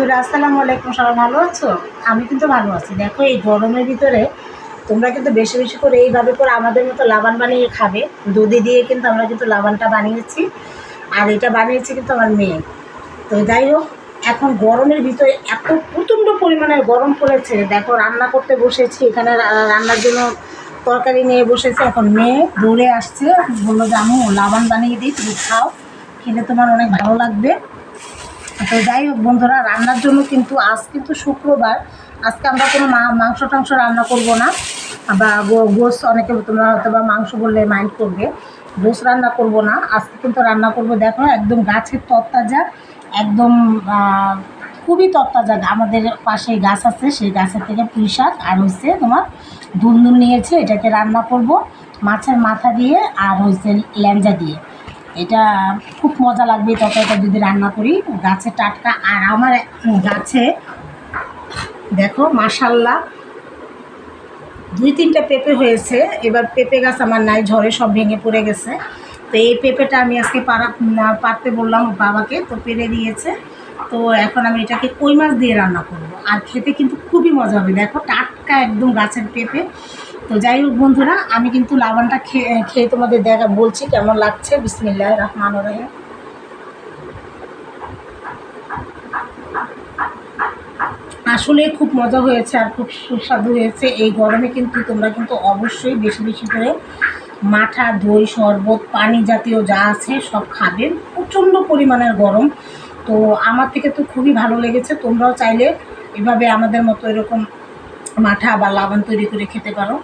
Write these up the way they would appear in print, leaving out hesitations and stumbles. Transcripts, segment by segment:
বন্ধুরা আসসালামু আলাইকুম, সবাই ভালো আছো? আমি কিন্তু ভালো আছি। দেখো এই গরমের ভিতরে তোমরা কিন্তু বেশি বেশি করে এইভাবে করে আমাদের মতো লাবান বানিয়ে খাবে। দুধে দিয়ে কিন্তু আমরা কিন্তু লাবানটা বানিয়েছি, আর এটা বানিয়েছি কিন্তু আমার মেয়ে। তো যাই হোক, এখন গরমের ভিতরে এত প্রচণ্ড পরিমাণে গরম পড়েছে, দেখো রান্না করতে বসেছি, এখানে রান্নার জন্য তরকারি নিয়ে বসেছে। এখন মেয়ে দৌড়ে আসছে, বললো যে আম্মু লাবান বানিয়ে দিই, তুমি খাও, খেলে তোমার অনেক ভালো লাগবে। তো যাই হোক বন্ধুরা, রান্নার জন্য কিন্তু আজ কিন্তু শুক্রবার, আজকে আমরা কোনো মাংস টাংস রান্না করব না, বা গোস, অনেকে তোমরা হয়তো বা মাংস বললে মাইন্ড করবে, গোস রান্না করব না। আজকে কিন্তু রান্না করব, দেখো একদম গাছের তরতাজা, একদম খুবই তরতাজা, আমাদের পাশে গাছ আছে, সেই গাছের থেকে পুঁই শাক আর হচ্ছে তোমার দুলদুল নিয়েছে, এটাকে রান্না করব মাছের মাথা দিয়ে আর হচ্ছে ল্যাঞ্জা দিয়ে। এটা খুব মজা লাগবে তরকারিটা যদি রান্না করি, গাছে টাটকা। আর আমার গাছে দেখো মাশাল্লাহ 2-3টা পেঁপে হয়েছে। এবার পেঁপে গাছ আমার নাই, ঝড়ে সব ভেঙে পড়ে গেছে। তো এই পেঁপেটা আমি আজকে পারতে বললাম বাবাকে, তো পেরে দিয়েছে। তো এখন আমি এটাকে কই মাছ দিয়ে রান্না করব, আর খেতে কিন্তু খুবই মজা হবে। দেখো টাটকা একদম গাছের পেঁপে। তো যাই হোক বন্ধুরা, আমি কিন্তু লাবানটা খেয়ে তোমাদের বলছি কেমন লাগছে। বিসমিল্লাহির রহমানির রহিম। আসলে খুব মজা হয়েছে আর খুব সুস্বাদু হয়েছে। এই গরমে কিন্তু তোমরা কিন্তু অবশ্যই বেশি বেশি করে মাঠা, দই, শরবত, পানি জাতীয় যা আছে সব খাবেন। প্রচণ্ড পরিমাণের গরম। তো আমার থেকে তো খুবই ভালো লেগেছে। তোমরাও চাইলে এভাবে আমাদের মতো এরকম মাঠা বা লাবান তৈরি করে খেতে পারো।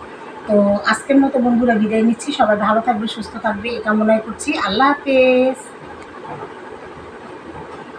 তো আজকের মতো বন্ধুরা বিদায় নিচ্ছি। সবাই ভালো থাকবে, সুস্থ থাকবে, এই কামনাই করছি। আল্লাহ হাফেজ।